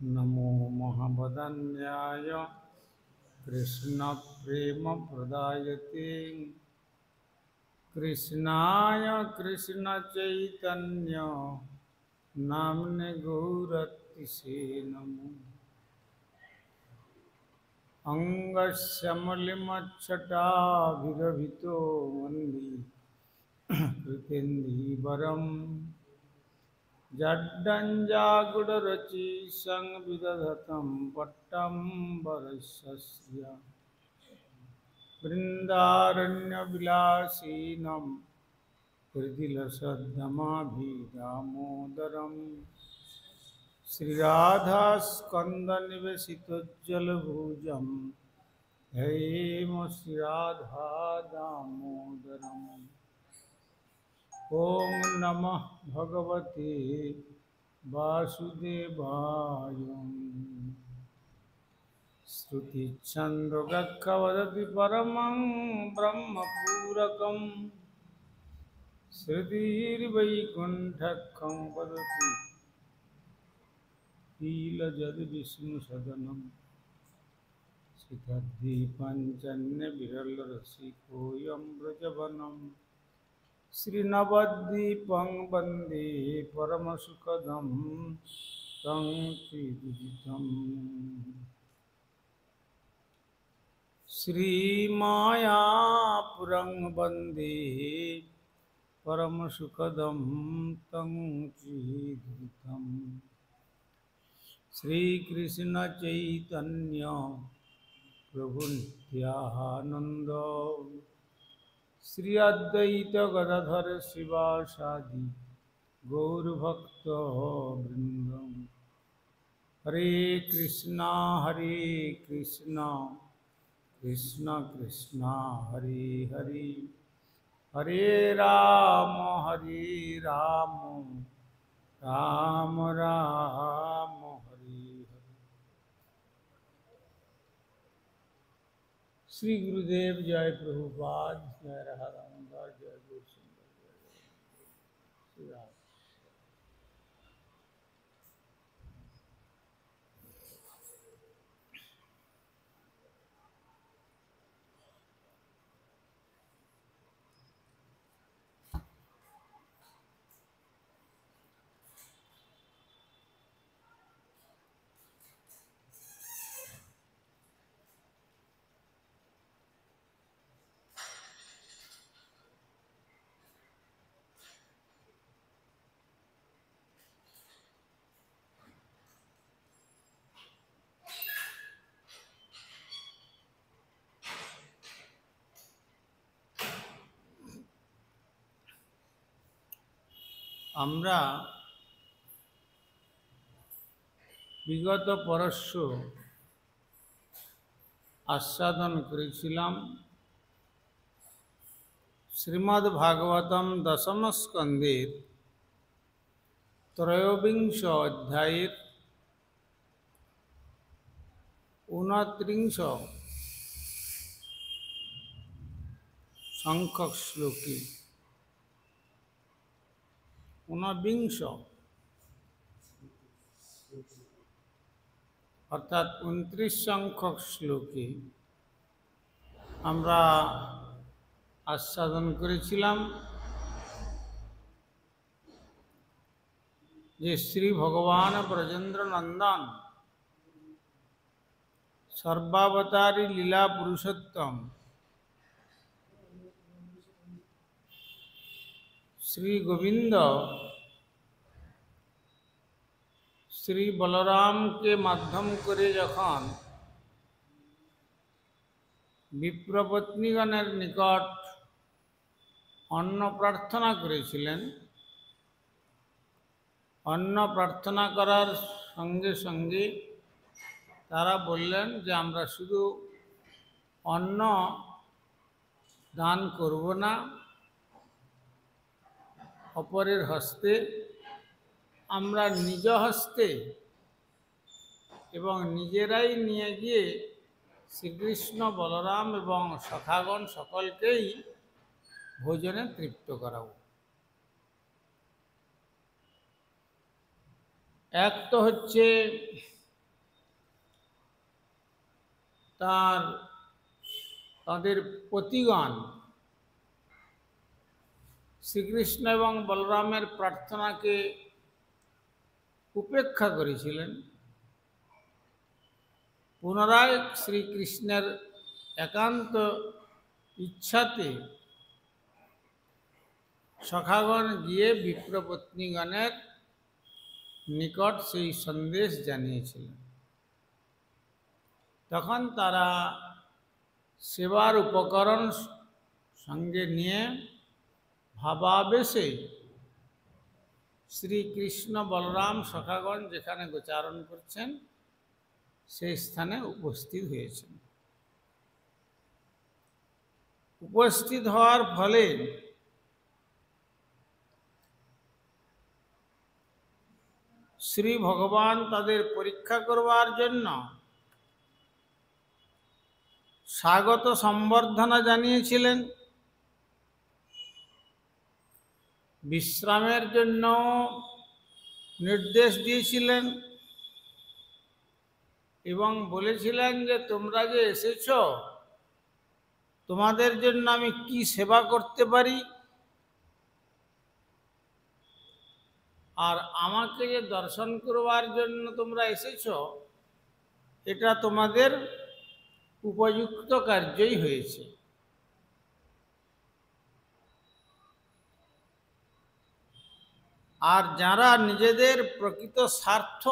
नमो महावदन्याय कृष्णप्रेमप्रदायते कृष्णाय कृष्णचैतन्य नाम्ने गौरतिसे नमो। अङ्गस्य मलिमच्छटाभिरभितो वन्दी कृतेन्दीवरम् जड्डञ्जागुडरचि संविदधतं पट्टं वरस्य बृन्दारण्यविलासीनं हृदिलसद्धमाभिदामोदरं श्रीराधास्कन्दनिवेशितोज्ज्वलभुजं हेम श्रीराधा दामोदरम्। ॐ नमः भगवते वासुदेवाय। श्रुतिछन्दोगक्खवदति परमं ब्रह्मपूरकं श्रुतिर्वैकुण्ठं वदति लीलजद्विष्णुसदनं सितद्दीपञ्चन्यविरलरसिकोऽयं व्रजवनं श्रीनवद्वीपं वन्दे परमसुखदं तं श्रीविदितम्। श्रीमायापुरं वन्दे परमसुखदं तं श्रीविदितम्। श्रीकृष्णचैतन्य प्रभुनित्यानन्द श्री अद्वैत गदाधर शिवासादि गौरभक्तवृन्द। हरे कृष्णा कृष्ण कृष्ण हरे हरे, हरे राम राम राम हरे हरे। श्री गुरुदेव जय प्रभुपाद, जय राधा दामोदर, जय गौरसुंदर, जय श्री राम। আমরা বিগত পরশু আস্বাদন করেছিলাম শ্রীমদ্ ভাগবতম দশম স্কন্ধের ত্রয়োবিংশ অধ্যায়ের 29 সংখ্যক শ্লোকে। 29 অর্থাৎ 29 সংখ্যক শ্লোকে আমরা আস্বাদন করেছিলাম যে শ্রী ভগবান ব্রজেন্দ্র নন্দন সর্বাবতারী লীলা পুরুষোত্তম श्री गोविंद श्री बलराम के माध्यम करे जखन विप्रपत्नीगणेर निकट अन्न प्रार्थना करेছিলেন, अन्न प्रार्थना करार संगे संगे तारा बोललेन जे आमरा शुधु अन्न दान करब ना, अपरेर हस्ते আমরা নিজ হস্তে এবং নিজেরাই নিয়ে গিয়ে শ্রীকৃষ্ণ বলরাম এবং সখাগণ সকলকেই ভোজনে তৃপ্ত করাব। এক তো হচ্ছে তাদের পতিগণ শ্রীকৃষ্ণ এবং বলরামের প্রার্থনাকে উপেক্ষা করেছিলেন। পুনরায় শ্রীকৃষ্ণের একান্ত ইচ্ছাতে সখাগণ গিয়ে বিপ্রপত্নীগণের নিকট সেই সন্দেশ জানিয়েছিলেন। তখন তারা সেবার উপকরণ সঙ্গে নিয়ে ভাবাবেশে শ্রীকৃষ্ণ বলরাম সখাগণ যেখানে গোচারণ করছেন সেই স্থানে উপস্থিত হয়েছেন। উপস্থিত হওয়ার ফলে শ্রী ভগবান তাদের পরীক্ষা করবার জন্য স্বাগত সম্বর্ধনা জানিয়েছিলেন, বিশ্রামের জন্য নির্দেশ দিয়েছিলেন এবং বলেছিলেন যে তোমরা যে এসেছ, তোমাদের জন্য আমি কি সেবা করতে পারি, আর আমাকে যে দর্শন করবার জন্য তোমরা এসেছ এটা তোমাদের উপযুক্ত কার্যই হয়েছে। আর যারা নিজেদের প্রকৃত স্বার্থ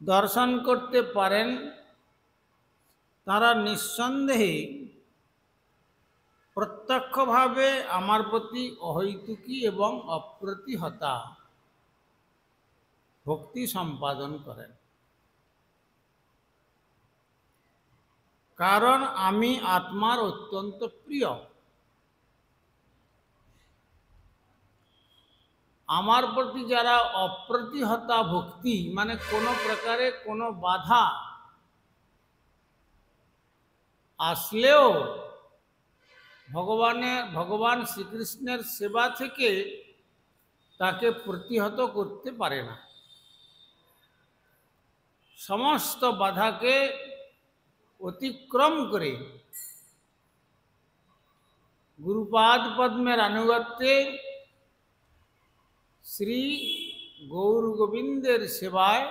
দর্শন করতে পারেন তারা নিঃসন্দেহে প্রত্যক্ষভাবে আমার প্রতি অহৈতুকী এবং অপ্রতিহতা ভক্তি সম্পাদন করেন। কারণ আমি আত্মার অত্যন্ত প্রিয়। আমার প্রতি যারা অপ্রতিহতা ভক্তি মানে কোনো প্রকারে কোনো বাধা আসলেও ভগবান শ্রীকৃষ্ণের সেবা থেকে তাকে প্রতিহত করতে পারে না, সমস্ত বাধাকে অতিক্রম করে গুরুপাদ পদ্মের আনুগত্যে শ্রী গৌর গোবিন্দের সেবায়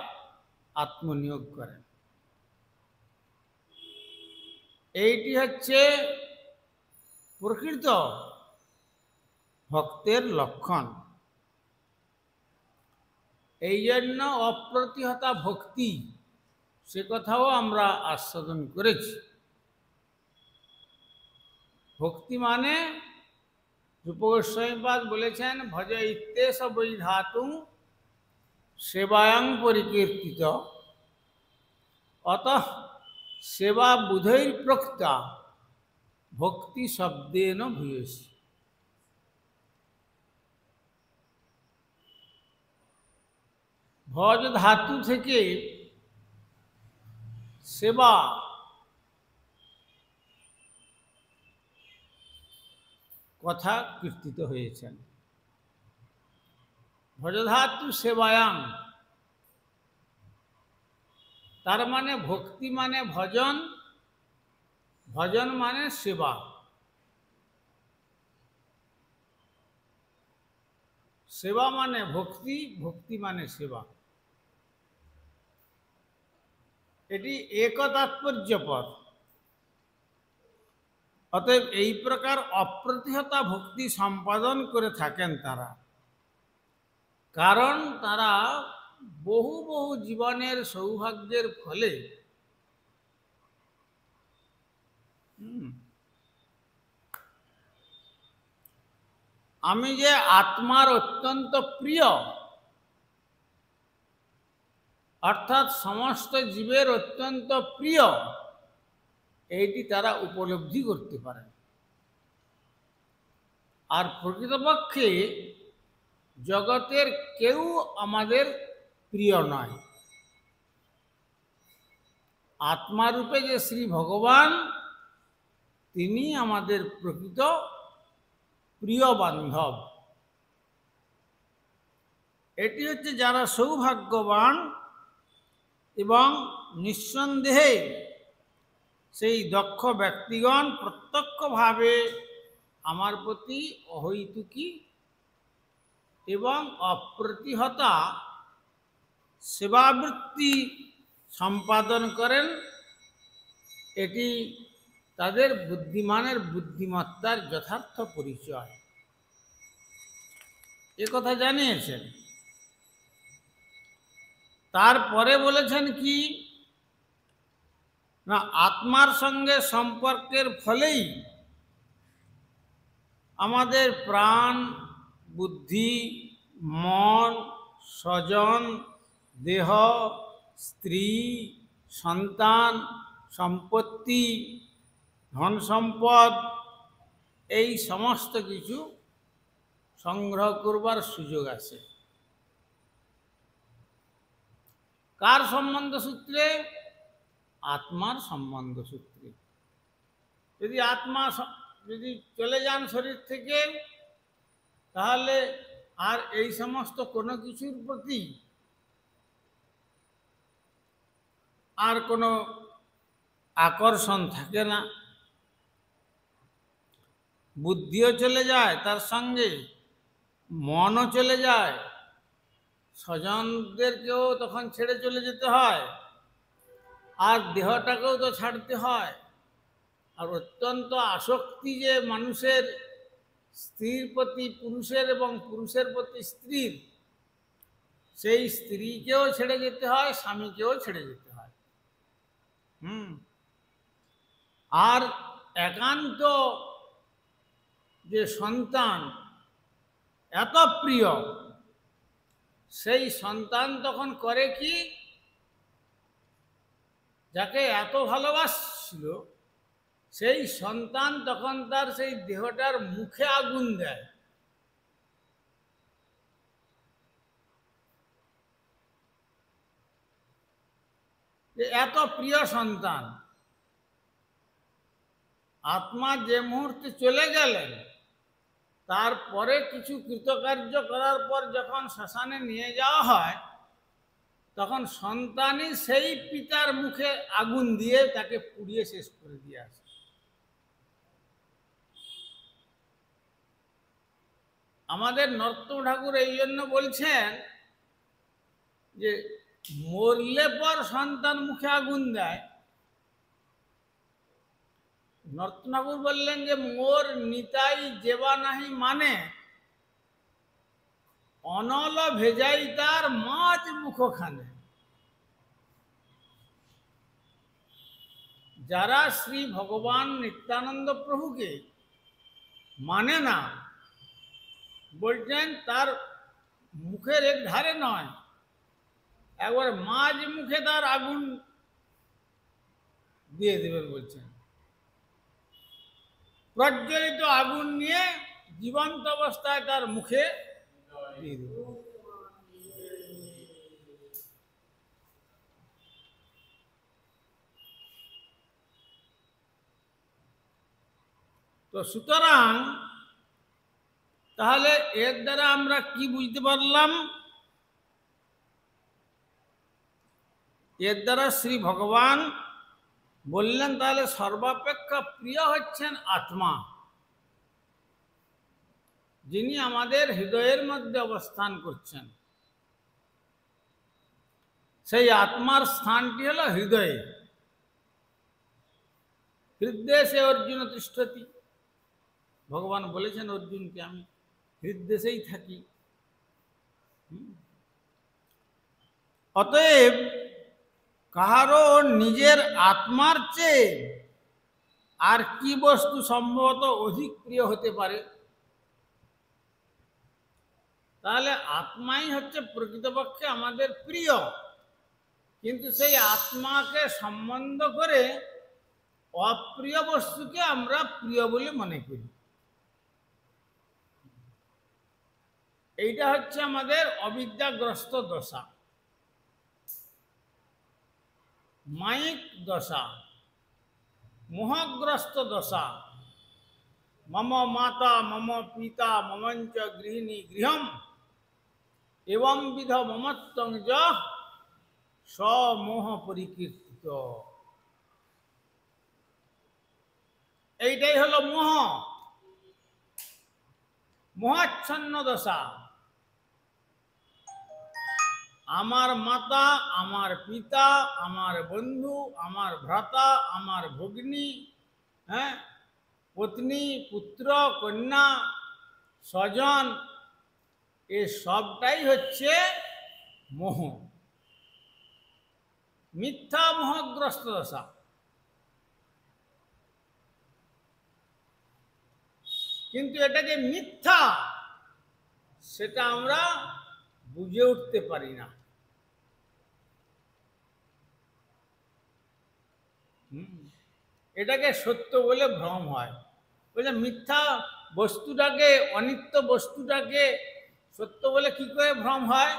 আত্মনিয়োগ করেন। এইটি হচ্ছে প্রকৃত ভক্তের লক্ষণ। এই জন্য অপ্রতিহতা ভক্তি সে কথাও আমরা আস্বাদন করেছি। ভক্তি মানে রূপ গোস্বামীপাদ বলেছেন, ভজ ইত্যেষ বৈধাতুং সেবায়াং পরিকীর্তিত অতঃ সেবা বুধৈর প্রক্তা ভক্তি শব্দেন ভূয়সী। ভজ ধাতু থেকে সেবা কথা কীর্তিত হয়েছেন। ভজধাতু সেবায়াং, তার মানে ভক্তি মানে ভজন, ভজন মানে সেবা। সেবা মানে ভক্তি, ভক্তি মানে সেবা। এটি এক তাৎপর্যপদ। অতএব এই প্রকার অপ্রতিহতা ভক্তি সম্পাদন করে থাকেন তারা, কারণ তারা বহু বহু জীবনের সৌভাগ্যের ফলে আমি যে আত্মার অত্যন্ত প্রিয়, অর্থাৎ সমস্ত জীবের অত্যন্ত প্রিয়, এইটি তারা উপলব্ধি করতে পারেন। আর প্রকৃতপক্ষে জগতের কেউ আমাদের প্রিয় নয়। আত্মারূপে যে শ্রী ভগবান, তিনি আমাদের প্রকৃত প্রিয় বান্ধব। এটি হচ্ছে যারা সৌভাগ্যবান, এবং নিঃসন্দেহে সেই দক্ষ ব্যক্তিগণ প্রত্যক্ষভাবে আমার প্রতি অহৈতুকী এবং অপ্রতিহতা সেবাবৃত্তি সম্পাদন করেন। এটি তাদের বুদ্ধিমানের বুদ্ধিমত্তার যথার্থ পরিচয়, এ কথা জানিয়েছেন। তারপরে বলেছেন কি না, আত্মার সঙ্গে সম্পর্কের ফলেই আমাদের প্রাণ, বুদ্ধি, মন, স্বজন, দেহ, স্ত্রী, সন্তান, সম্পত্তি, ধন সম্পদ এই সমস্ত কিছু সংগ্রহ করবার সুযোগ আছে। কার সম্বন্ধ সূত্রে? আত্মার সম্বন্ধ সূত্রে। যদি আত্মা যদি চলে যান শরীর থেকে, তাহলে আর এই সমস্ত কোনো কিছুর প্রতি আর কোনো আকর্ষণ থাকে না। বুদ্ধিও চলে যায়, তার সঙ্গে মনও চলে যায়, স্বজনদেরকেও তখন ছেড়ে চলে যেতে হয়, আর দেহটাকেও তো ছাড়তে হয়। আর অত্যন্ত আসক্তি যে মানুষের স্ত্রীর প্রতি পুরুষের এবং পুরুষের প্রতি স্ত্রীর, সেই স্ত্রীকেও ছেড়ে যেতে হয়, স্বামীকেও ছেড়ে যেতে হয়। আর একান্ত যে সন্তান এত প্রিয়, সেই সন্তান তখন করে কি, যাকে এত ভালোবাসছিল সেই সন্তান তখন তার সেই দেহটার মুখে আগুন দেয়। এত প্রিয় সন্তান, আত্মা যে মুহূর্তে চলে গেলেন, তারপরে কিছু কৃতকার্য করার পর যখন শ্মশানে নিয়ে যাওয়া হয়, তখন সন্তানই সেই পিতার মুখে আগুন দিয়ে তাকে পুড়িয়ে শেষ করে দিয়ে আসে। আমাদের নরোত্তম ঠাকুর এই জন্য বলছেন যে মরলে পর সন্তান মুখে আগুন দেয়। নরোত্তম ঠাকুর বললেন যে মোর নিতাই যেবা নাহি মানে, অনল ভেজাই তার মাছ মুখখানে। যারা শ্রী ভগবান নিত্যানন্দ প্রভুকে মানে না, বলছেন তার মুখের এক ধারে নয়, একবার মাঝ মুখে তার আগুন দিয়ে দেবেন বলছেন। প্রজ্বলিত আগুন নিয়ে জীবন্ত অবস্থায় তার মুখে দিয়ে দেবেন। তো সুতরাং তাহলে এর দ্বারা আমরা কি বুঝতে পারলাম? এর দ্বারা শ্রী ভগবান বললেন তাহলে সর্বাপেক্ষা প্রিয় হচ্ছেন আত্মা, যিনি আমাদের হৃদয়ের মধ্যে অবস্থান করছেন। সেই আত্মার স্থানটি হলো হৃদয়ে। হৃদয়ে অর্জুন তিষ্ঠতি, ভগবান বলেছেন অর্জুনকে আমি হৃদয়েই থাকি। অতএব কাহারও নিজের আত্মার চেয়ে আর কি বস্তু সম্ভবত অধিক প্রিয় হতে পারে? তাহলে আত্মাই হচ্ছে প্রকৃতপক্ষে আমাদের প্রিয়, কিন্তু সেই আত্মাকে সম্বন্ধ করে অপ্রিয় বস্তুকে আমরা প্রিয় বলে মনে করি। এইটা হচ্ছে আমাদের অবিদ্যাগ্রস্ত দশা, মায়িক দশা, মোহগ্রস্ত দশা। মম মাতা মম পিতা মমঞ্চ গৃহিণী গৃহম এবং বিধ মমত্বং য সমোহ পরিকীর্তিত। এইটাই হলো মোহ, মোহাচ্ছন্ন দশা। আমার মাতা, আমার পিতা, আমার বন্ধু, আমার ভ্রাতা, আমার ভগ্নী, হ্যাঁ, পত্নী, পুত্র, কন্যা, স্বজন, এ সবটাই হচ্ছে মোহ, মিথ্যা মোহগ্রস্ত দশা। কিন্তু এটা যে মিথ্যা সেটা আমরা বুঝে উঠতে পারি না। এটাকে সত্য বলে ভ্রম হয়। বলে মিথ্যা বস্তুটাকে, অনিত্য বস্তুটাকে সত্য বলে কি করে ভ্রম হয়?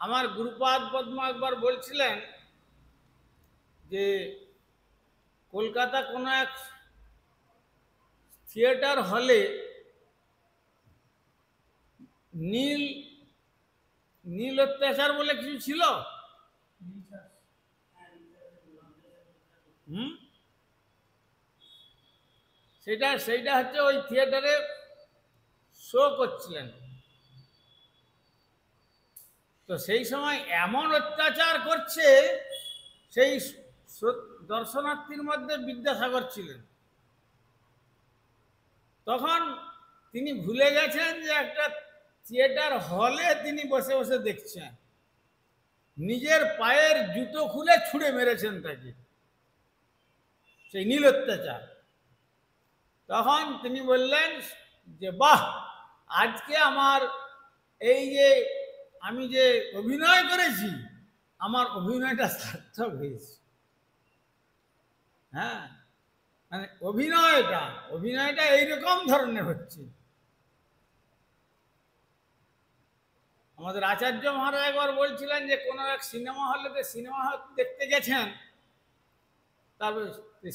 আমার গুরুপাদ পদ্ম একবার বলছিলেন যে কলকাতা কোনো এক থিয়েটার হলে নীল নীল অত্যাচার বলে কিছু ছিল। সেইটা হচ্ছে ওই থিয়েটারে শো করছিলেন। তো সেই সময় এমন অত্যাচার করছে, সেই দর্শনার্থীর মধ্যে বিদ্যাসাগর ছিলেন। তখন তিনি ভুলে গেছেন যে একটা থিয়েটার হলে তিনি বসে বসে দেখছেন। নিজের পায়ের জুতো খুলে ছুঁড়ে মেরেছেন তাকে, সেই নীল অত্যাচার। তখন তিনি বললেন যে বাহ, আজকে আমার এই যে আমি যে অভিনয় করেছি, আমার অভিনয়টা সার্থক হয়েছে। হ্যাঁ, মানে অভিনয়টা এইরকম ধরনের হচ্ছে। আমাদের আচার্য মহারাজ একবার বলছিলেন যে কোনো এক সিনেমা হলেতে সিনেমা দেখতে গেছেন, তারপর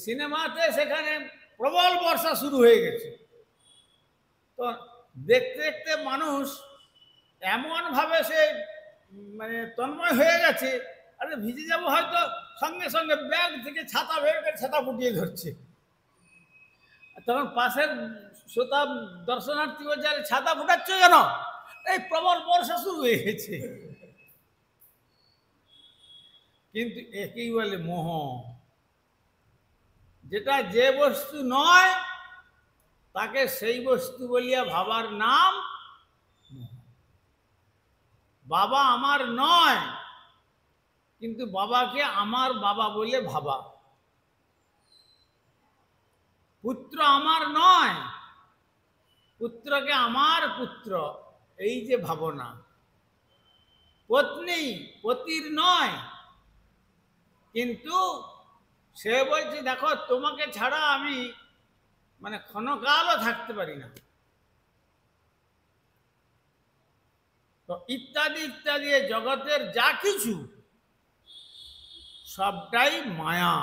সিনেমাতে সেখানে প্রবল বর্ষা শুরু হয়ে গেছে। তো দেখতে দেখতে মানুষ এমনভাবে সে মানে তন্ময় হয়ে গেছে, আরে ভিজে যাবো হয়তো, সঙ্গে সঙ্গে ব্যাগ থেকে ছাতা বের করে ছাতা ফুটিয়ে ধরছে। তখন পাশের শ্রোতা দর্শনার্থী বলছে, আরে ছাতা ফুটাচ্ছ কেন? এই প্রবল বর্ষা শুরু হয়ে গেছে। কিন্তু একেই বলে মোহ। যেটা যে বস্তু নয় তাকে সেই বস্তু বলিয়া ভাবার নাম মোহ। বাবা আমার নয়, কিন্তু বাবাকে আমার বাবা বলে ভাবা। পুত্র আমার নয়, পুত্রকে আমার পুত্র, এই যে ভাবনা। পত্নী পতির নয়, কিন্তু সে বলছে দেখো তোমাকে ছাড়া আমি মানে ক্ষণকালও থাকতে পারি না। তো ইত্যাদি ইত্যাদি জগতের যা কিছু সবটাই মায়া,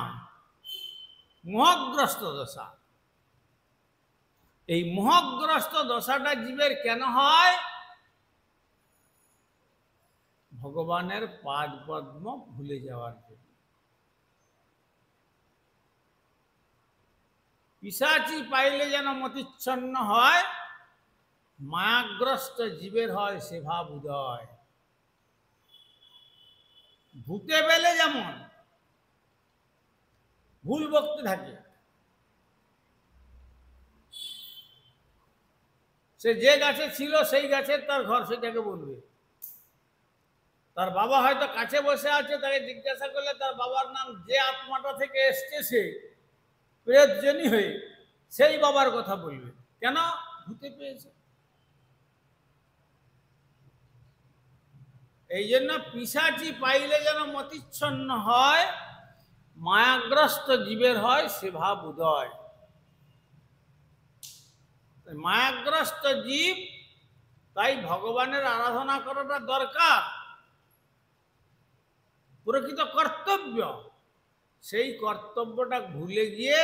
মোহগ্রস্ত দশা। এই মোহগ্রস্ত দশাটা জীবের কেন হয়? ভগবানের পাদ পদ্ম ভুলে যাওয়ার জন্য। পিশাচি পাইলে যেন মতিচ্ছন্ন হয়, মায়াগ্রস্ত জীবের হয় সেভা উদয়। ভূতে পেলে যেমন ভুল বকতে থাকে, সে যে গাছে ছিল সেই গাছের তার ঘর, সেটাকে বলবে। তার বাবা হয়তো কাছে বসে আছে, তাকে জিজ্ঞাসা করলে তার বাবার নাম যে আত্মাটা থেকে এসছে সে প্রেতজনী হয়ে, সেই বাবার কথা বলবে। কেন? ভূতে পেয়েছে। এই জন্য পিশাচি পাইলে যেন মতিচ্ছন্ন হয়, মায়াগ্রস্ত জীবের হয় সেভা উদয়। মায়াগ্রস্ত জীব তাই ভগবানের আরাধনা করাটা দরকার, প্রকৃত কর্তব্য। সেই কর্তব্যটা ভুলে গিয়ে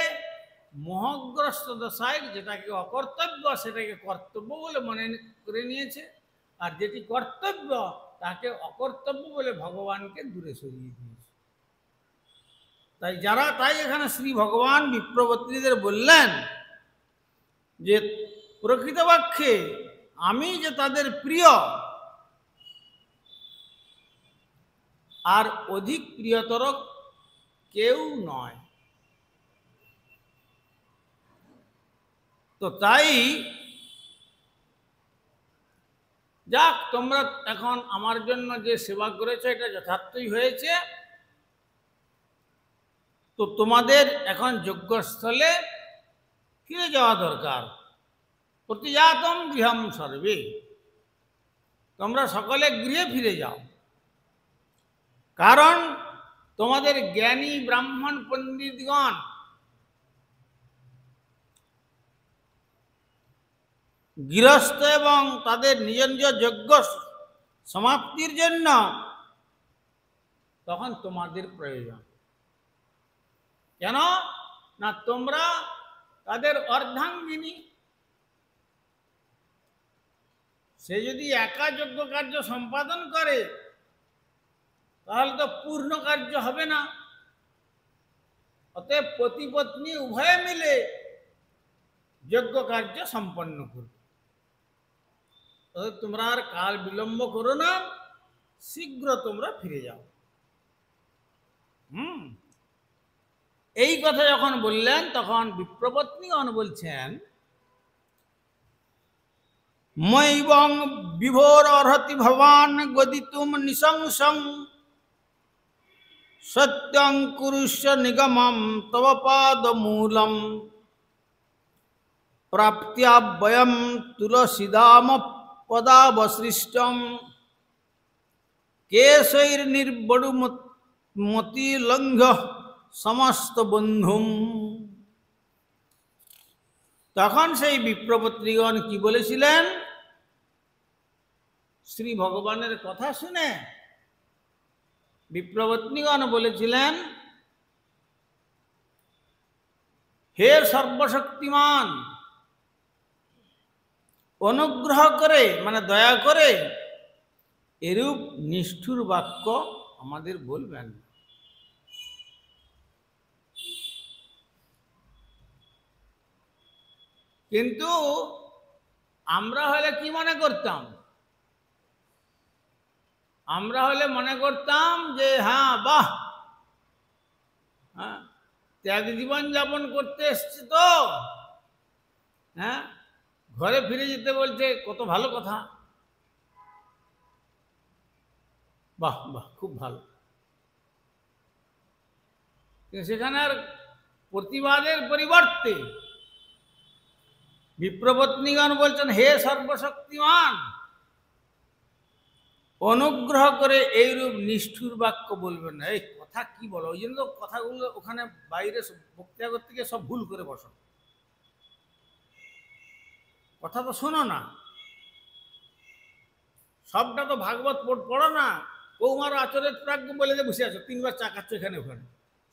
মোহগ্রস্ত দশায় যেটাকে অকর্তব্য সেটাকে কর্তব্য বলে মনে করে নিয়েছে। আর যেটি কর্তব্য তাকে অকর্তব্য বলে ভগবানকে দূরে সরিয়ে দিয়েছে। তাই এখানে শ্রী ভগবান বিপ্রবর্তীদের বললেন যে প্রকৃতপক্ষে আমি যে তাদের প্রিয় আর অধিক প্রিয়তর কেউ নয়। তো তাই যাক, তোমরা এখন আমার জন্য যে সেবা করেছো এটা যথার্থই হয়েছে। তো তোমাদের এখন যজ্ঞস্থলে ফিরে যাওয়া দরকার। প্রতিজাতম গৃহম সর্বে, তোমরা সকলে গৃহে ফিরে যাও। কারণ তোমাদের জ্ঞানী ব্রাহ্মণ পণ্ডিতগণ গৃহস্থ এবং তাদের নিজ নিজ যজ্ঞ সমাপ্তির জন্য তখন তোমাদের প্রয়োজন। কেন না তোমরা তাদের অর্ধাঙ্গিনী। সে যদি একা যজ্ঞ কার্য সম্পাদন করে তাহলে তো পূর্ণ কার্য হবে না। অতএব পতি পত্নী উভয়ে মিলে যজ্ঞ কার্য সম্পন্ন করবে। তোমরা আর কাল বিলম্ব করো না, শীঘ্র তোমরা ফিরে যাও। এই কথা যখন বললেন তখন বিপ্রপত্নীগণ বলছেন, মৈবং বিভোর অর্হতি ভবান গদিতুম নিশংসং সত্যং কুরুষ্য নিগমম তব পাদমূলম প্রাপ্ত্যা বয়ম তুলসীদাম পদাবসৃষ্টম কেশৈর্নির্বড়ুমতি লঙ্ঘ সমস্ত বন্ধুম। তখন সেই বিপ্রপত্নীগণ কি বলেছিলেন? শ্রী ভগবানের কথা শুনে বিপ্রপত্নীগণ বলেছিলেন, হে সর্বশক্তিমান, অনুগ্রহ করে মানে দয়া করে এরূপ নিষ্ঠুর বাক্য আমাদের বলবেন। কিন্তু আমরা হলে কি মনে করতাম? আমরা হলে মনে করতাম যে হ্যাঁ বাহ, হ্যাঁ ত্যাগ জীবন যাপন করতে এসছে তো, হ্যাঁ ঘরে ফিরে যেতে বলছে, কত ভালো কথা, বাহ বাহ খুব ভালো। সেখানে আর প্রতিবাদের পরিবর্তে বিপ্রপত্নীগণ বলছেন, হে সর্বশক্তিমান, অনুগ্রহ করে এইরূপ নিষ্ঠুর বাক্য বলবেন না। এই কথা কি বলো? ওই জন্য তো কথাগুলো ওখানে বাইরে বক্তৃতা করতে গিয়ে সব ভুল করে বসো, কথা তো শোনো না, সবটা তো ভাগবত পড়ো না। কৌমার আচরের প্রাজ্ঞ বলে যে বসে আছো, 3 বার চা খাচ্ছ এখানে ওখানে,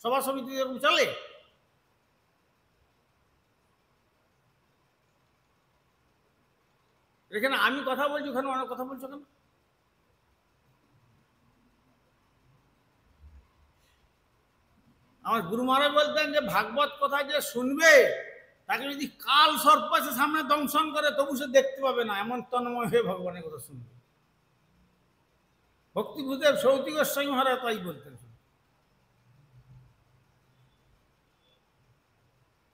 সভা সমিতি এরকম চলে? এখানে আমি কথা বলছি, ওখানে অনেক কথা বলছো কেন? আমার গুরু মহারাজ বলতেন যে ভাগবত কথা যে শুনবে তাকে যদি কাল সর্প এসে সামনে দংশন করে তবু সে দেখতে পাবে না, এমন তন্ময় হয়ে ভগবানের কথা শুনবে। ভক্তিভূদেব সৌতি গোস্বামী মহারাজ তাই বলতেন।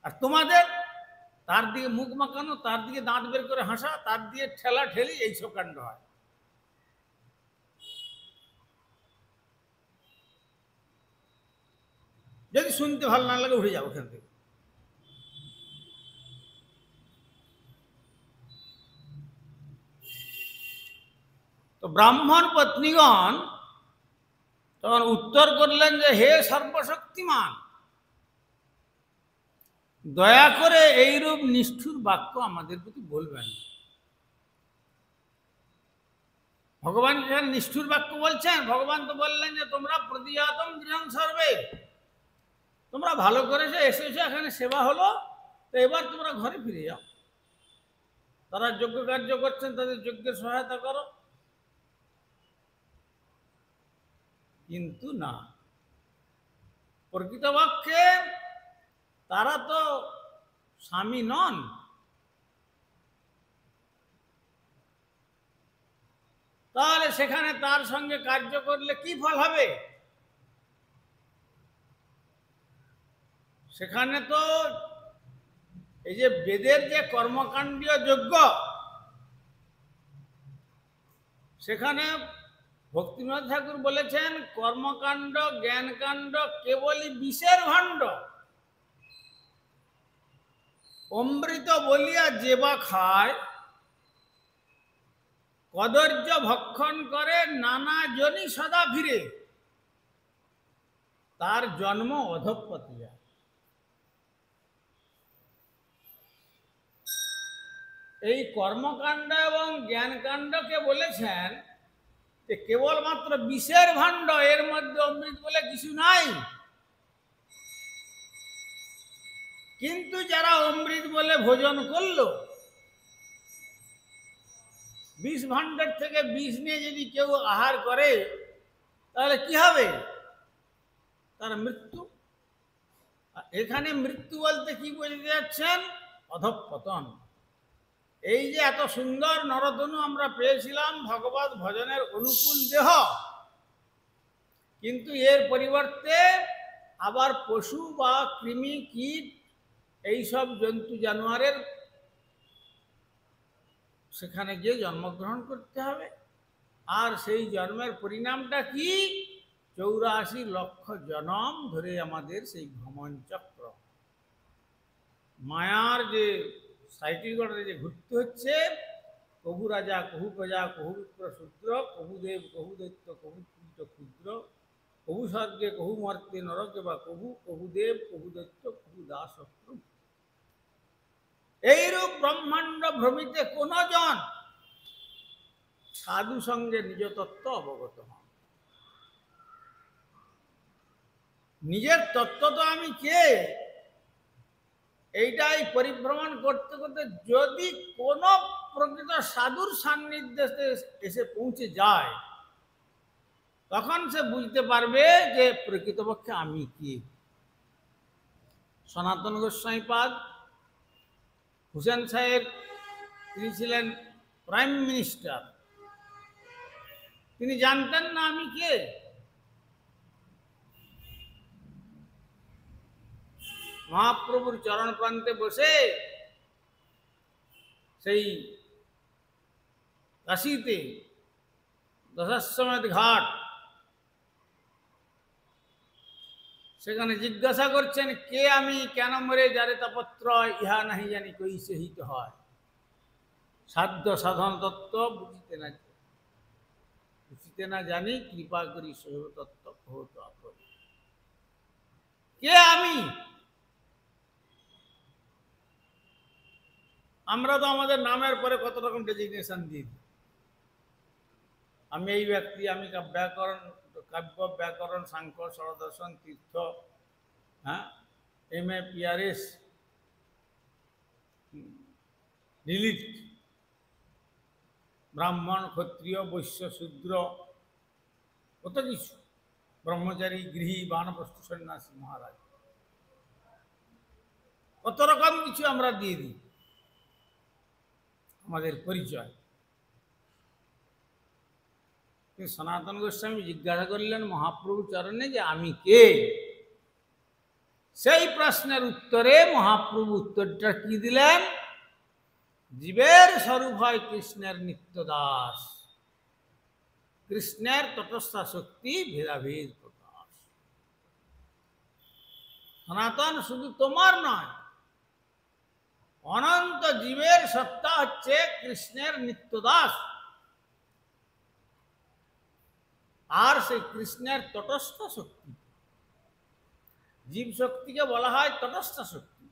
আর তোমাদের তার দিকে মুখ মাখানো, তার দিকে দাঁত বের করে হাসা, তার দিয়ে ঠেলা ঠেলি, এইসব কাণ্ড হয়। যদি শুনতে ভালো না লাগে উঠে যাও ওখান থেকে। তো ব্রাহ্মণ পত্নীগণ তখন উত্তর করলেন যে হে সর্বশক্তিমান, দয়া করে এইরূপ নিষ্ঠুর বাক্য আমাদের প্রতি বলবেন। ভগবান যেখানে নিষ্ঠুর বাক্য বলছেন, ভগবান তো বললেন যে তোমরা প্রতিজাতম গৃহং সর্বে, তোমরা ভালো করেছো, এসেছো, এখানে সেবা হলো, তো এবার তোমরা ঘরে ফিরে যাও। তারা যজ্ঞ কার্য করছেন, তাদের যজ্ঞের সহায়তা করো। কিন্তু না, প্রকৃতপক্ষে তারা তো স্বামী নন। তাহলে সেখানে তার সঙ্গে কার্য করলে কি ফল হবে? সেখানে তো এই যে বেদের যে কর্মকাণ্ডীয় যজ্ঞ, সেখানে ভক্তিনাথ ঠাকুর বলেছেন কর্মকাণ্ড জ্ঞানকাণ্ড কেবলই বিষের ভাণ্ড, অমৃত বলিয়া যে বা খায়, কদর্য ভক্ষণ করে নানা জনি সদা ফিরে, তার জন্ম অধঃপতি যায়। এই কর্মকাণ্ড এবং জ্ঞানকাণ্ডকে বলেছেন যে কেবলমাত্র বিষের ভাণ্ড, এর মধ্যে অমৃত বলে কিছু নাই। কিন্তু যারা অমৃত বলে ভোজন করলো, বিষ ভাণ্ডার থেকে বিষ নিয়ে যদি কেউ আহার করে, তাহলে কি হবে? তার মৃত্যু। এখানে মৃত্যু বলতে কি বোঝাতে যাচ্ছেন? অধঃপতন। এই যে এত সুন্দর নরতনু আমরা পেয়েছিলাম, ভগবত ভজনের অনুকূল দেহ, কিন্তু এর পরিবর্তে আবার পশু বা কৃমি কীট এইসব জন্তু জানোয়ারের সেখানে গিয়ে জন্মগ্রহণ করতে হবে। আর সেই জন্মের পরিণামটা কি? 84 লক্ষ জনম ধরে আমাদের সেই ভ্রমণ চক্র, মায়ার যে সাইকেল গড়ে যে ঘুরতে হচ্ছে, কভু রাজা কহু প্রজা কহু বিপ্র শূদ্র, কভু দেব কহু দৈত্য কহু কীট ক্ষুদ্র, কভু স্বর্গে কহু মর্তে নরকে বা কভু, কভু দেব কভু দৈত্য কভু দাস। এইরূপ ব্রহ্মাণ্ড ভ্রমিতে কোন জন সাধু সঙ্গে নিজ তত্ত্ব অবগত হন। নিজের তত্ত্ব তো আমি কে, এইটাই পরিভ্রমণ করতে করতে যদি কোন প্রকৃত সাধুর সান্নিধ্যে এসে পৌঁছে যায়, তখন সে বুঝতে পারবে যে প্রকৃতপক্ষে আমি কি। সনাতন গোস্বামীপাদ হুসেন সাহেব, তিনি ছিলেন প্রাইম মিনিস্টার, তিনি জানতেন না আমি কে। মহাপ্রভুর চরণ প্রান্তে বসে সেই কাশীতে দশাশ্বমেধ ঘাট, সেখানে জিজ্ঞাসা করছেন কে আমি, কেন মরে যারে তাপত্র, ইহা নাহি জানি কই সহিত হয়, সাধ্য সাধন তত্ত্ব বুঝিতে না জানি, কৃপা করি সৈব তত্ত্ব কহত আপন। কে আমি? আমরা তো আমাদের নামের পরে কত রকম ডেজিগনেশন দিই। আমি এই ব্যক্তি, আমি কাব্য ব্যাকরণ সাংখ্য সরদর্শন তীর্থ, হ্যাঁ, MA PRS, ডিলিট, ব্রাহ্মণ ক্ষত্রিয় বৈশ্য শূদ্র, কত কিছু, ব্রহ্মচারী গৃহী বানপ্রস্থ সন্ন্যাসী মহারাজ, কত রকম কিছু আমরা দিয়ে দিই আমাদের পরিচয়। সনাতন গোস্বামী জিজ্ঞাসা করলেন মহাপ্রভু চরণে যে আমি কে। সেই প্রশ্নের উত্তরে মহাপ্রভু উত্তরটা কি দিলেন? জীবের স্বরূপ হয় কৃষ্ণের নিত্য দাস, কৃষ্ণের তটস্থা শক্তি ভেদাভেদ প্রকাশ। সনাতন শুধু তোমার নয়, অনন্ত জীবের সত্তা হচ্ছে কৃষ্ণের নিত্য দাস। আর সেই কৃষ্ণের তটস্থ শক্তি, জীব শক্তিকে বলা হয় তটস্থ শক্তি।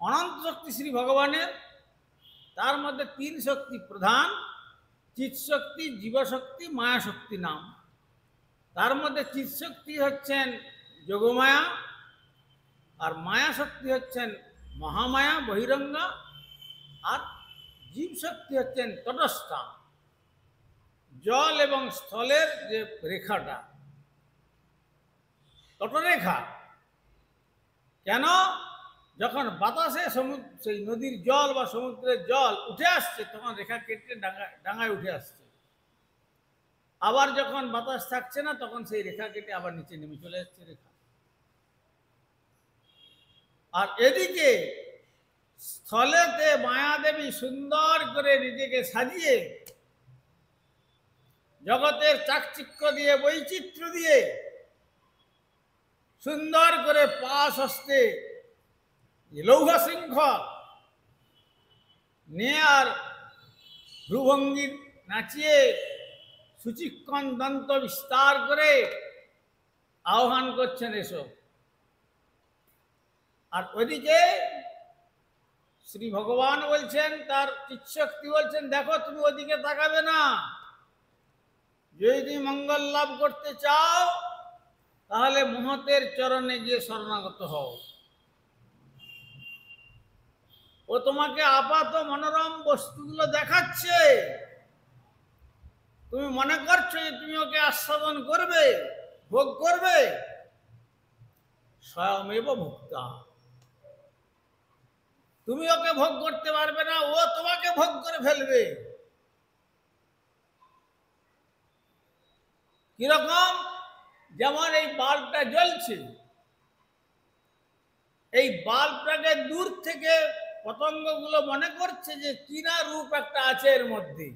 অনন্ত শক্তি শ্রী ভগবানের, তার মধ্যে 3 শক্তি প্রধান, চিৎ শক্তি, জীবশক্তি, মায়া শক্তি নাম। তার মধ্যে চিৎ শক্তি হচ্ছেন যোগমায়া, আর মায়া শক্তি হচ্ছেন মহামায়া বহিরঙ্গা, আর জীব শক্তি হচ্ছেন তটস্থা। জল এবং স্থলের যে রেখাটা, তটরেখা, কেন যখন বাতাসে সেই নদীর জল বা সমুদ্রের জল উঠে আসছে তখন রেখা কেটে ডাঙায় উঠে আসছে, আবার যখন বাতাস থাকছে না তখন সেই রেখা কেটে আবার নিচে নেমে চলে যাচ্ছে রেখা। আর এদিকে স্থলেতে মায়াদেবী সুন্দর করে নিজেকে সাজিয়ে জগতের চাকচিক্য দিয়ে বৈচিত্র্য দিয়ে সুন্দর করে পাশ হস্তে লৌহ শৃঙ্খল নিয়ে আর ভ্রুভঙ্গি নাচিয়ে সুচিক্ষণ দন্ত বিস্তার করে আহ্বান করছেন এসব। আর ওদিকে শ্রী ভগবান বলছেন, তার চিৎশক্তি বলছেন, দেখো তুমি ওদিকে তাকাবে না, যদি মঙ্গল লাভ করতে চাও তাহলে মহতের চরণে গিয়ে শরণাগত হও। ও তোমাকে আপাত মনোরম বস্তুগুলো দেখাচ্ছে, তুমি মনে করছো যে তুমি ওকে আস্বাদন করবে, ভোগ করবে, স্বয়মেব ভোক্তা। তুমি ওকে ভোগ করতে পারবে না, ও তোমাকে ভোগ করে ফেলবে। কিরকম? যেমন এই বাল্বটা জ্বলছে, এই বাল্বটাকে দূর থেকে পতঙ্গগুলো মনে করছে যে কিনা রূপ একটা আছে এর মধ্যে,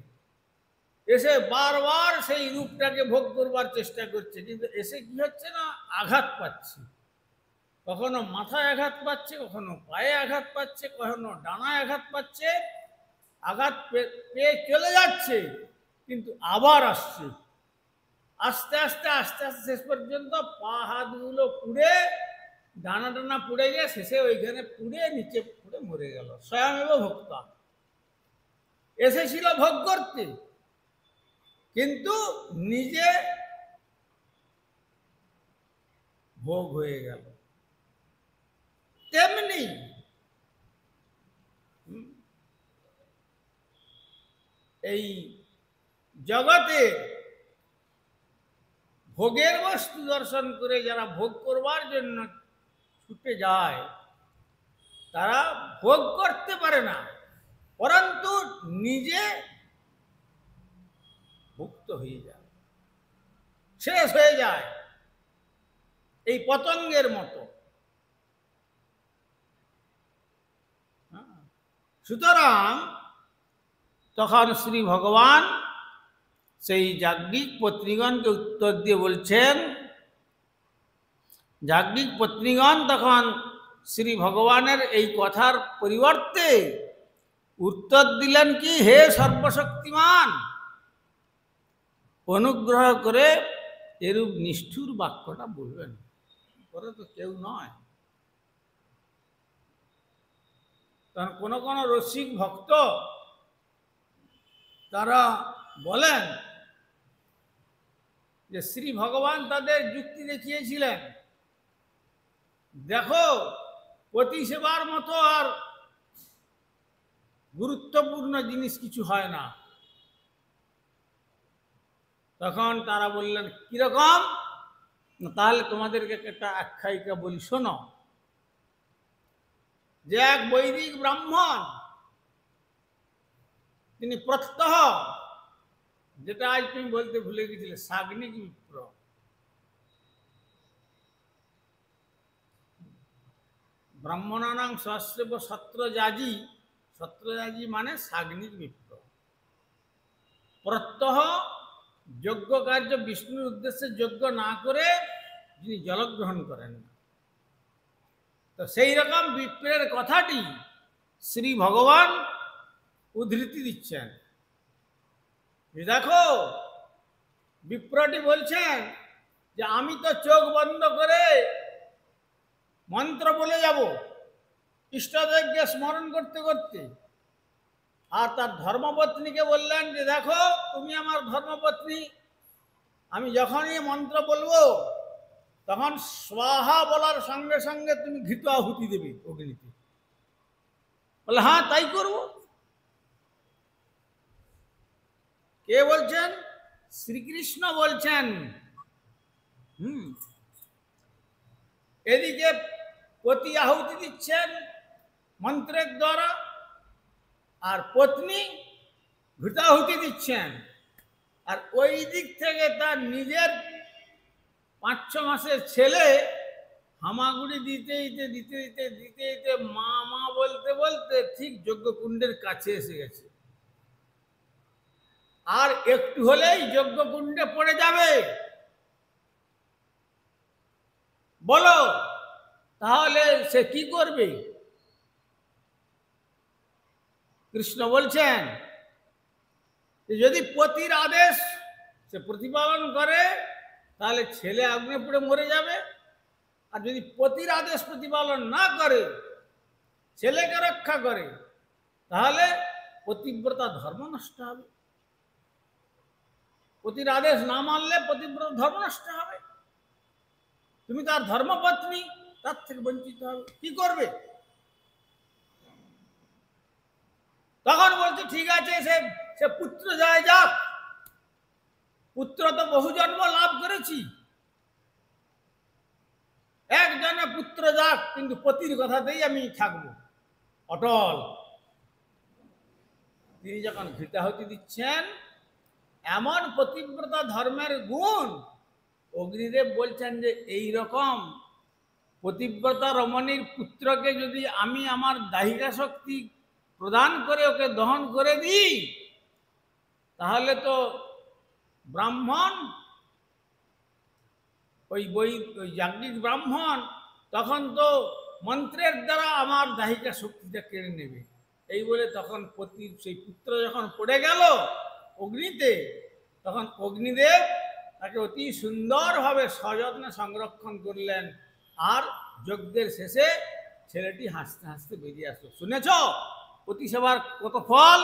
এসে বারবার সেই রূপটাকে ভোগ করবার চেষ্টা করছে, কিন্তু এসে কি হচ্ছে না, আঘাত পাচ্ছে। কখনো মাথায় আঘাত পাচ্ছে, কখনো পায়ে আঘাত পাচ্ছে, কখনো ডানায় আঘাত পাচ্ছে, আঘাত পেয়ে চলে যাচ্ছে, কিন্তু আবার আসছে। আস্তে আস্তে আস্তে আস্তে শেষ পর্যন্ত পা হাতগুলো পুড়ে, ডানা ডানা পুড়ে গিয়ে শেষে ওইখানে পুড়ে নিচে পুড়ে মরে গেল। স্বয়মেব ভোক্তা এসেছিল ভোগ করতে, কিন্তু নিজে ভোগ হয়ে গেল। তেমনি এই জগতে ভোগের বস্তু দর্শন করে যারা ভোগ করবার জন্য ছুটে যায় তারা ভোগ করতে পারে না, পরন্তু নিজে ভুক্ত হয়ে যায়, শেষ হয়ে যায়, এই পতঙ্গের মতো। সুতরাং তখন শ্রী ভগবান সেই যাজ্ঞিক পত্নীগণকে উত্তর দিয়ে বলছেন, যাজ্ঞিক পত্নীগণ তখন শ্রী ভগবানের এই কথার পরিবর্তে উত্তর দিলেন কি, হে সর্বশক্তিমান, অনুগ্রহ করে এরূপ নিষ্ঠুর বাক্যটা বলবেন, পরে তো কেউ নয়। কারণ কোন কোন রসিক ভক্ত তারা বলেন যে শ্রী ভগবান তাদের যুক্তি দেখিয়েছিলেন, দেখো পতি সেবার মতো আর গুরুত্বপূর্ণ জিনিস কিছু হয় না। তখন তারা বললেন, কিরকম? তাহলে তোমাদেরকে একটা আখ্যায়িকা বলি, শোনো। যে এক বৈদিক ব্রাহ্মণ, তিনি প্রত্যহ, যেটা আজ তুমি বলতে ভুলে গেছিলে, সাগ্নিক বিপ্র, ব্রাহ্মণানাং সহস্রেব সত্রযাজী, সত্রযাজী মানে সাগ্নিক বিপ্র, প্রত্যহ যজ্ঞ কার্য বিষ্ণুর উদ্দেশ্যে যজ্ঞ না করে যিনি জলগ্রহণ করেন না। তো সেই রকম বিপ্রের কথাটি শ্রী ভগবান উদ্ধৃতি দিচ্ছেন যে দেখো, বিপ্রটি বলছেন যে আমি তো চোখ বন্ধ করে মন্ত্র বলে যাব ইষ্টদেবকে স্মরণ করতে করতে, আর তার ধর্মপত্নীকে বললেন যে দেখো তুমি আমার ধর্মপত্নী, আমি যখনই মন্ত্র বলবো তখন স্বাহা বলার সঙ্গে সঙ্গে তুমি ঘৃত আহুতি দেবে অগ্নিতে। বলে হ্যাঁ তাই করব। কে বলছেন? শ্রীকৃষ্ণ বলছেন, এদিকে পতি আহুতি দিচ্ছেন মন্ত্রের দ্বারা, আর পত্নী ঘৃতাহুতি দিচ্ছেন, আর ওই দিক থেকে তার নিজের 5-6 মাসের ছেলে হামাগুড়ি দিতে দিতে দিতে দিতে দিতে দিতে মা মা বলতে বলতে ঠিক যজ্ঞকুণ্ডের কাছে এসে গেছে। আর একটু হলেই যজ্ঞকুণ্ডে পড়ে যাবে। বলো তাহলে সে কি করবে? কৃষ্ণ বলছেন যে যদি পতির আদেশ সে প্রতিপালন করে তাহলে ছেলে আগুনে পুড়ে মরে যাবে, আর যদি পতির আদেশ প্রতিপালন না করে, ছেলেকে রক্ষা করে, তাহলে পতিব্রতা ধর্ম নষ্ট হবে। পতির আদেশ না মানলে পতিব্রতা ধর্ম নষ্ট হবে, তুমি তার ধর্মপত্নী, তার থেকে বঞ্চিত হবে। কি করবে? তখন বলছে ঠিক আছে, সে পুত্র যায় যাক, পুত্র তো বহু জন্ম লাভ করেছি, একজনে পুত্র যাক, কিন্তু পতির কথাতেই আমি থাকবো অটল। তিনি যখন ঘৃতাহুতি দিচ্ছেন, এমন পতিব্রতা ধর্মের গুণ, অগ্নিদেব বলছেন যে এই রকম পতিব্রতা রমণীর পুত্রকে যদি আমি আমার দাহিকা শক্তি প্রদান করে ওকে দহন করে দিই, তাহলে তো ব্রাহ্মণ, ওই যাজ্ঞিক ব্রাহ্মণ তখন তো মন্ত্রের দ্বারা আমার দাহিকা শক্তিটা কেড়ে নেবে। এই বলে তখন পতির সেই পুত্র যখন পড়ে গেল অগ্নিতে, তখন অগ্নিদেব তাকে অতি সুন্দরভাবে সযত্নে সংরক্ষণ করলেন। আর যজ্ঞের শেষে ছেলেটি হাসতে হাসতে বেরিয়ে আসলো। শুনেছ পতি সেবার কত ফল?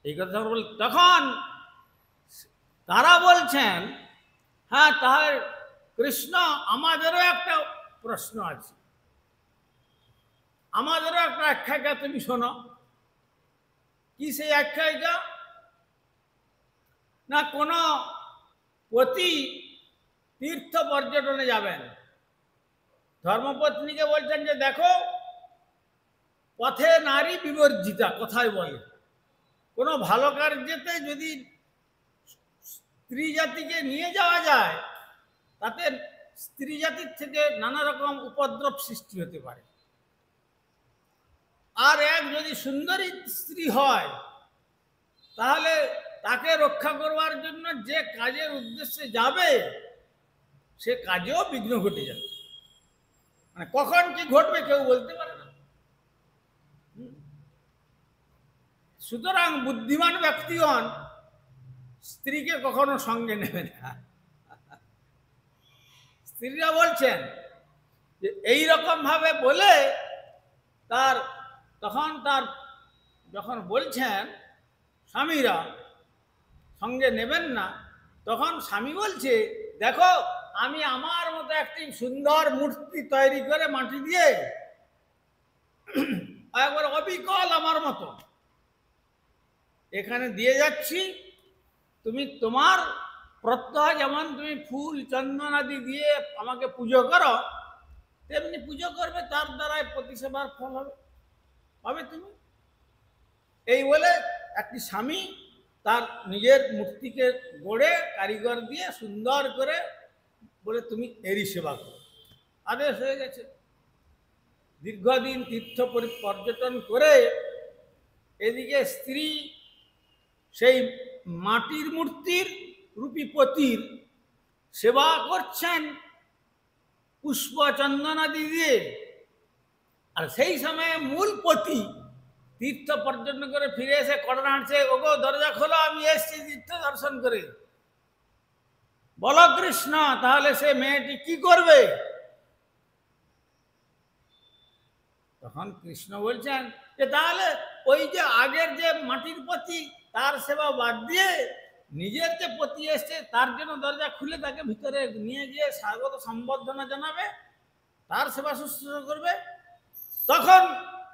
এই কথা বল। তখন তারা বলছেন, হ্যাঁ তাহলে কৃষ্ণ আমাদেরও একটা প্রশ্ন আছে, আমাদেরও একটা আখ্যায়িকা তুমি শোনো। কি সেই আখ্যায়িকা? না কোন পতি তীর্থ পর্যটনে যাবেন, ধর্মপত্নীকে বলছেন যে দেখো পথে নারী বিবর্জিতা কথায় বলে, কোনো ভালো কার্যেতে যদি স্ত্রী জাতিকে নিয়ে যাওয়া যায়, তাতে স্ত্রী জাতির থেকে নানা রকম উপদ্রব সৃষ্টি হতে পারে। আর এক যদি সুন্দরী স্ত্রী হয়, তাহলে তাকে রক্ষা করবার জন্য যে কাজের উদ্দেশ্যে যাবে, সে কাজেও বিঘ্ন ঘটে যাবে। মানে কখন কি ঘটবে কেউ বলতে পারে না। সুতরাং বুদ্ধিমান ব্যক্তিগণ স্ত্রীকে কখনো সঙ্গে নেবে না। স্ত্রীরা বলছেন যে এইরকম ভাবে বলে তখন যখন বলছেন স্বামীরা সঙ্গে নেবেন না, তখন স্বামী বলছে দেখো আমি আমার মতো একটি সুন্দর মূর্তি তৈরি করে মাটি দিয়ে, একবার অবিকল আমার মতো এখানে দিয়ে যাচ্ছি, তুমি তোমার প্রত্যহ যেমন তুমি ফুল চন্দন আদি দিয়ে আমাকে পুজো করো, তেমনি পুজো করবে, তার দ্বারাই প্রতিসেবার ফল হবে তুমি। এই বলে একটি স্বামী তার নিজের মূর্তিকে গড়ে কারিগর দিয়ে সুন্দর করে বলে তুমি এরই সেবা করো। আদেশ হয়ে গেছে। দীর্ঘদিন তীর্থ পর্যটন করে এদিকে স্ত্রী সেই মাটির মূর্তির রূপী পতির সেবা করছেন পুষ্প চন্দনাদি দিয়ে, আর সেই সময়ে মূল পতি তীর্থ পর্যটন করে ফিরে এসে কড়া নাড়ছে, ওগো দরজা খোলো, আমি এসছি তীর্থ দর্শন করে। বলো কৃষ্ণ, তাহলে সে মেয়েটি কি করবে? তখন কৃষ্ণ বলছেন যে তাহলে ওই যে আগের যে মাটির পতি তার সেবা বাদ দিয়ে নিজের যে পতি এসছে তার জন্য দরজা খুলে তাকে ভিতরে নিয়ে গিয়ে স্বাগত সম্বর্ধনা জানাবে, তার সেবা শুশ্রূষা করবে। তখন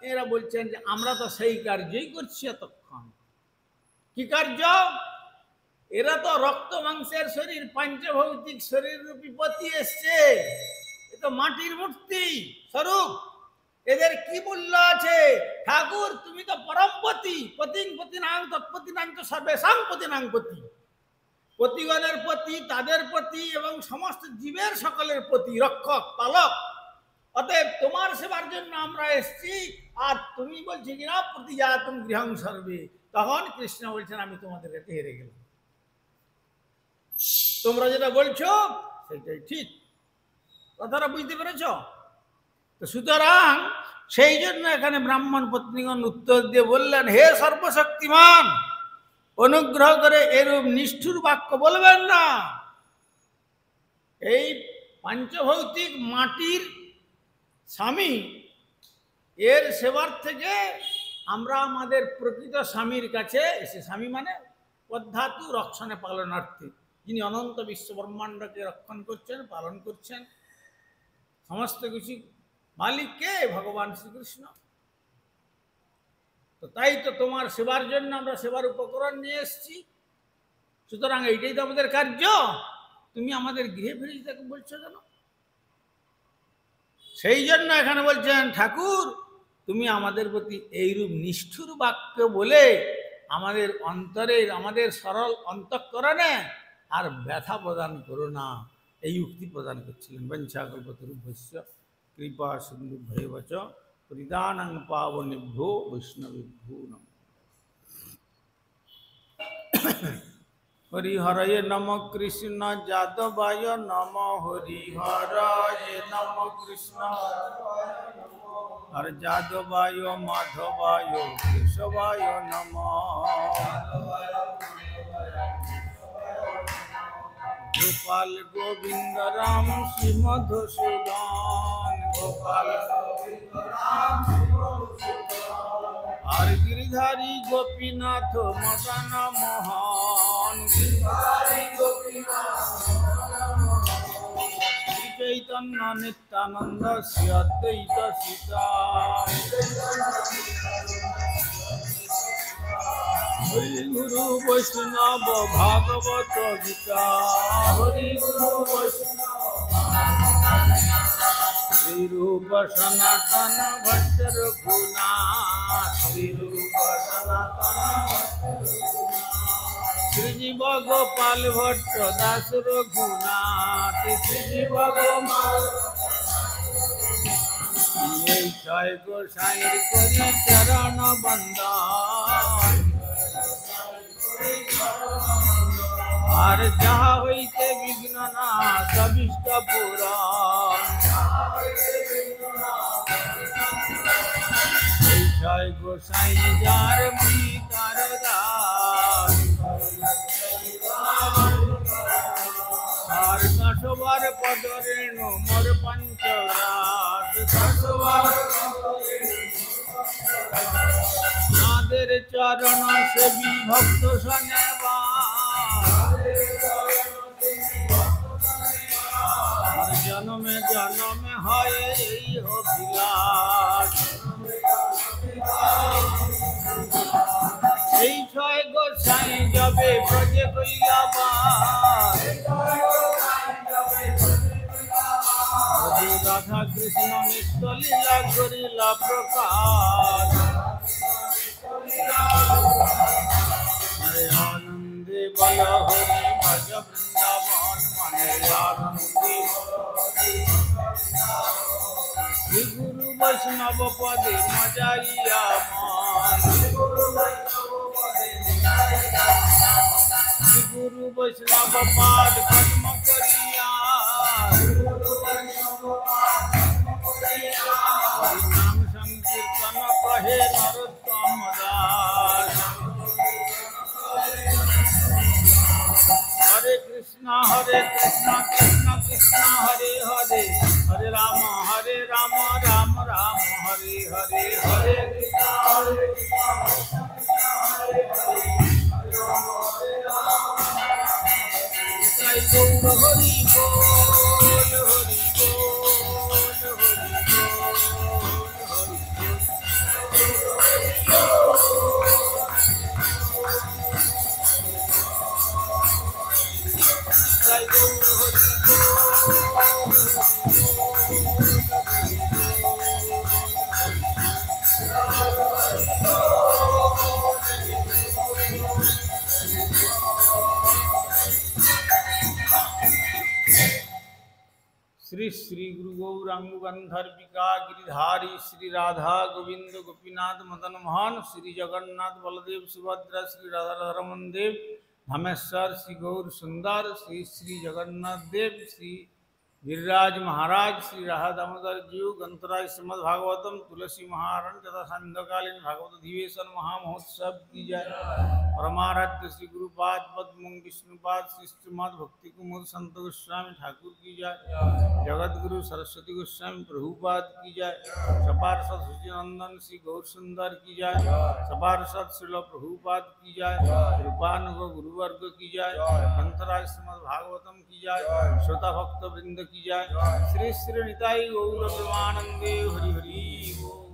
এরা বলছেন যে আমরা তো সেই কার্যই করছি এতক্ষণ। কি কার্য? এরা তো রক্ত মাংসের শরীর, পাঞ্চভৌতিক শরীর রূপী পতি এসছে, এ তো মাটির মূর্তি স্বরূপ। এদের কি মূল্য আছে? ঠাকুর তুমি তো পরমপতি, পতিং পতিনাং তৎপতিনাং তো সর্বেষাং পতিনাং পতি, পতিগণের পতি, তাদের পতি এবং সমস্ত জীবের সকলের পতি, রক্ষক পালক। অতএব তোমার সেবার জন্য আমরা এসছি, আর তুমি বলছি কিনা প্রতিজাতম গৃহং সর্বে। তখন কৃষ্ণ বলছেন আমি তোমাদের কাছে হেরে গেলাম, তোমরা যেটা বলছো সেটাই ঠিক। কথাটা বুঝতে পেরেছ? তো সুতরাং সেই জন্য এখানে ব্রাহ্মণ পত্নীগণ উত্তর দিয়ে বললেন, হে সর্বশক্তিমান, অনুগ্রহ করে এরূপ নিষ্ঠুর বাক্য বলবেন না। এই পাঞ্চভৌতিক মাটির স্বামী, এর সেবার থেকে আমরা আমাদের প্রকৃত স্বামীর কাছে এসে, স্বামী মানে পদ্ধাতু রক্ষণে পালনার্থী, যিনি অনন্ত বিশ্ব ব্রহ্মাণ্ডকে রক্ষণ করছেন, পালন করছেন, সমস্ত কিছু মালিককে ভগবান শ্রীকৃষ্ণ। তো তাই তো তোমার সেবার জন্য আমরা সেবার উপকরণ নিয়ে এসেছি। সুতরাং এইটাই তো আমাদের কার্য। তুমি আমাদের গৃহে ফিরে যেতে বলছো কেন? সেই জন্য এখানে বলছেন, ঠাকুর তুমি আমাদের প্রতি এইরূপ নিষ্ঠুর বাক্য বলে আমাদের অন্তরের, আমাদের সরল অন্তঃকরণে আর ব্যথা প্রদান করো না, এই উক্তি প্রদান করছিলেন। বঞ্চাকল্পতরুভ্যশ্চ কৃপা সিন্ধুভ্যেবচ পরিদানং পাবনেভ্যো বৈষ্ণবেভ্যো নমঃ। হরিহরয়ে নম কৃষ্ণ যাদবায় নম, হরিহরয়ে নম কৃষ্ণ হর যাদবায় মাধবায় কেশবায় নম। গোপাল গোবিন্দ রাম শ্রী মধুসূদন, গোপাল আর গিরিধারী গোপীনাথ মদন মোহন, শ্রী চৈতন্য নিত্যানন্দ শ্রী অদ্বৈত সীতা, হরি গুরু বৈষ্ণব ভাগবত গীতা, হরি গুরু বৈষ্ণব শ্রী রূপ সনাতন ভট্ট রঘুনাথ, শ্রী রূপ সনাতন শ্রীজীব গোপাল ভট্ট দাস রঘুনাথ, শ্রীজীব গোপাল এই ছয় গোসাইর করি চরণ বন্দন, আর যাহা হইতে বিঘ্ন না সবিষ্ট পুরাণ, এই ছয় গোসাই যার মুনি তার দাস, আর দশবার পদরেণু মোর পঞ্চরাত, দশবার নাদের চরণ সেবী ভক্ত শনেবা, জনমে জনমে হয় এই অভিলাষ, এই ছয় গোসাই যাবে ব্রজে কইলা বাস, রাধা কৃষ্ণ নিত্য লীলা করিলা প্রকাশ, আনন্দে বল হরি ভজ বৃন্দাবন, মনে আনন্দে শ্রী গুরু বৈষ্ণব পদে মজাইয়া মন, শ্রী গুরু বৈষ্ণব পাদ পদ্ম করিয়া, নাম সংকীর্তন কহে নরোত্তম দাস, হরে কৃষ্ণ কৃষ্ণ কৃষ্ণ হরে হরে, হরে রাম রাম রাম হরে হরে, হরে কৃষ্ণ জয় গৌর হরি বল, হরি বল, হরি বল, হরি বল। श्री गुरु गौरांग गंधर्विका गिरिधारी श्री राधा गोविंद गोपीनाथ मदन मोहन श्री जगन्नाथ बलदेव सुभद्रा श्री राधा रमन देव धमेश्वर श्री गौर सुंदर श्री श्री जगन्नाथ देव श्री गिरिराज महाराज श्री राधा दामोदर जीव ग्रंथराज श्रीमद भागवतम तुलसी महारण तथा संध्याकालीन भागवत अधिवेशन महामहोत्सव की जय। परमाराध्य श्री गुरुपाद पद्म विष्णुपाद श्री श्रीमद भक्ति कुमुद संत गोस्वामी ठाकुर की जय। जगत गुरु सरस्वती गोस्वामी प्रभुपाद की जय। सपार्षद सुचिनंदन श्री गौर सुंदर की जय। सपार्षद श्रील प्रभुपाद की जय। रूपानुग गुरुवर्ग की जय। ग्रंथराज श्रीमद भागवतम की जय। श्रोता भक्त वृंद की जय। श्री श्री निताई गौर प्रेमानंदे हरि हरि बोल।